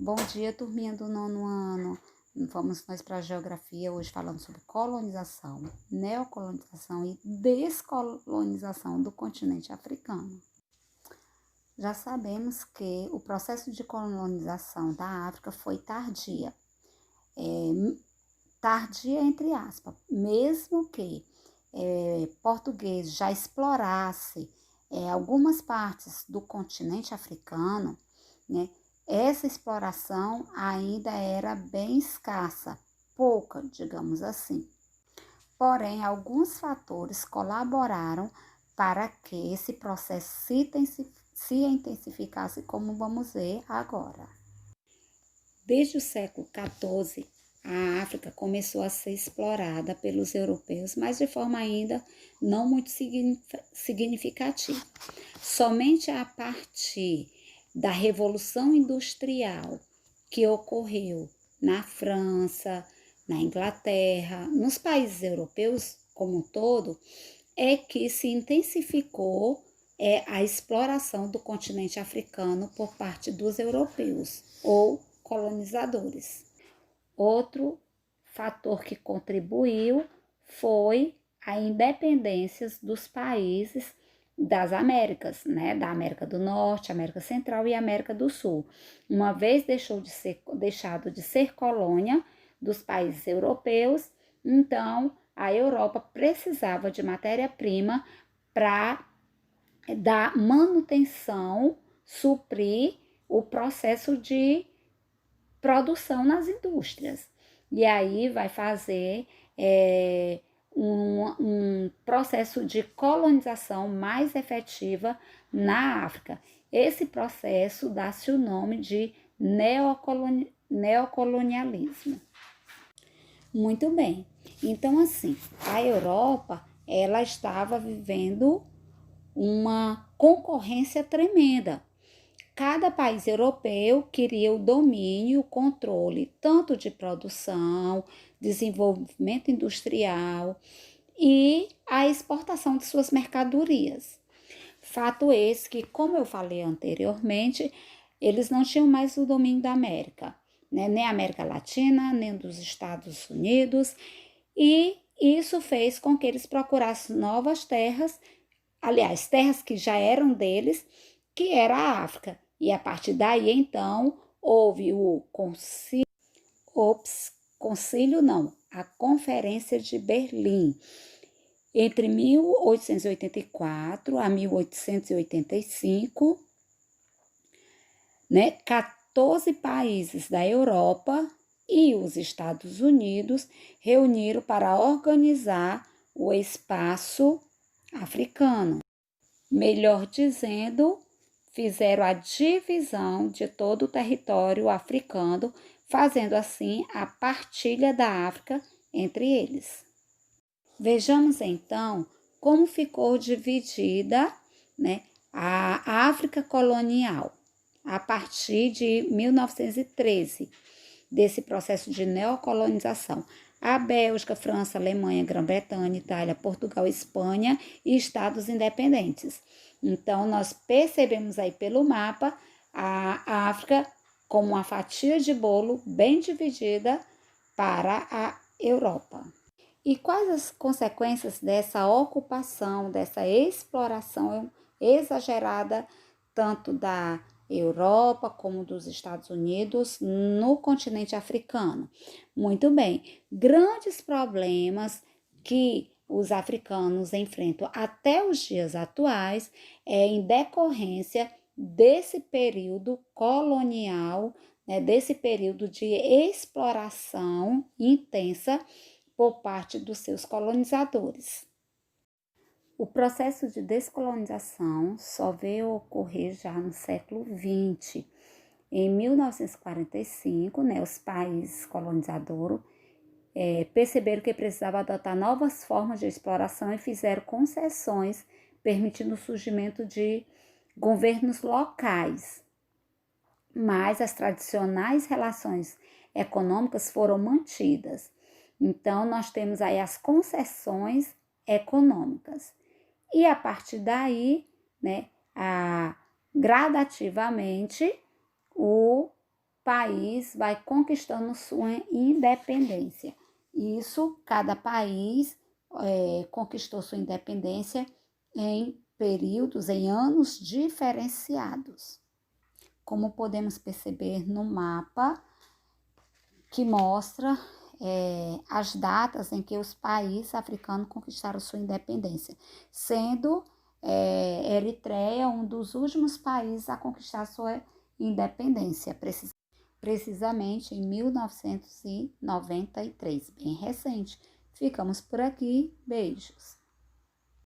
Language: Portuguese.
Bom dia, turminha do nono ano. Vamos nós para a geografia, hoje falando sobre colonização, neocolonização e descolonização do continente africano. Já sabemos que o processo de colonização da África foi tardia. Tardia entre aspas, mesmo que português já explorasse algumas partes do continente africano, né? Essa exploração ainda era bem escassa, pouca, digamos assim. Porém, alguns fatores colaboraram para que esse processo se intensificasse, como vamos ver agora. Desde o século XIV, a África começou a ser explorada pelos europeus, mas de forma ainda não muito significativa. Somente a partir da Revolução Industrial que ocorreu na França, na Inglaterra, nos países europeus como um todo, é que se intensificou a exploração do continente africano por parte dos europeus ou colonizadores. Outro fator que contribuiu foi a independência dos países das Américas, né? Da América do Norte, América Central e América do Sul. Uma vez deixado de ser colônia dos países europeus, então a Europa precisava de matéria-prima para dar manutenção, suprir o processo de produção nas indústrias. E aí vai fazer um processo de colonização mais efetiva na África. Esse processo dá-se o nome de neocolonialismo. Muito bem. Então, assim, a Europa, ela estava vivendo uma concorrência tremenda. Cada país europeu queria o domínio, o controle tanto de produção, desenvolvimento industrial e a exportação de suas mercadorias. Fato esse que, como eu falei anteriormente, eles não tinham mais o domínio da América, né? Nem a América Latina, nem dos Estados Unidos, e isso fez com que eles procurassem novas terras, aliás, terras que já eram deles, que era a África. E a partir daí, então, houve a Conferência de Berlim, entre 1884 a 1885, né, 14 países da Europa e os Estados Unidos reuniram para organizar o espaço africano. Melhor dizendo, fizeram a divisão de todo o território africano, fazendo assim a partilha da África entre eles. Vejamos então como ficou dividida, né, a África colonial a partir de 1913, desse processo de neocolonização. A Bélgica, França, Alemanha, Grã-Bretanha, Itália, Portugal, Espanha e estados independentes. Então, nós percebemos aí pelo mapa a África como uma fatia de bolo bem dividida para a Europa. E quais as consequências dessa ocupação, dessa exploração exagerada, tanto da Europa como dos Estados Unidos no continente africano? Muito bem, grandes problemas que os africanos enfrentam até os dias atuais em decorrência desse período colonial, né, desse período de exploração intensa por parte dos seus colonizadores. O processo de descolonização só veio ocorrer já no século XX. Em 1945, né, os países colonizadores perceberam que precisavam adotar novas formas de exploração e fizeram concessões, permitindo o surgimento de governos locais. Mas as tradicionais relações econômicas foram mantidas. Então, nós temos aí as concessões econômicas. E a partir daí, né, gradativamente, país vai conquistando sua independência. Isso, cada país conquistou sua independência em períodos, em anos diferenciados. Como podemos perceber no mapa, que mostra as datas em que os países africanos conquistaram sua independência, sendo Eritreia um dos últimos países a conquistar sua independência, precisamente em 1993, bem recente. Ficamos por aqui, beijos.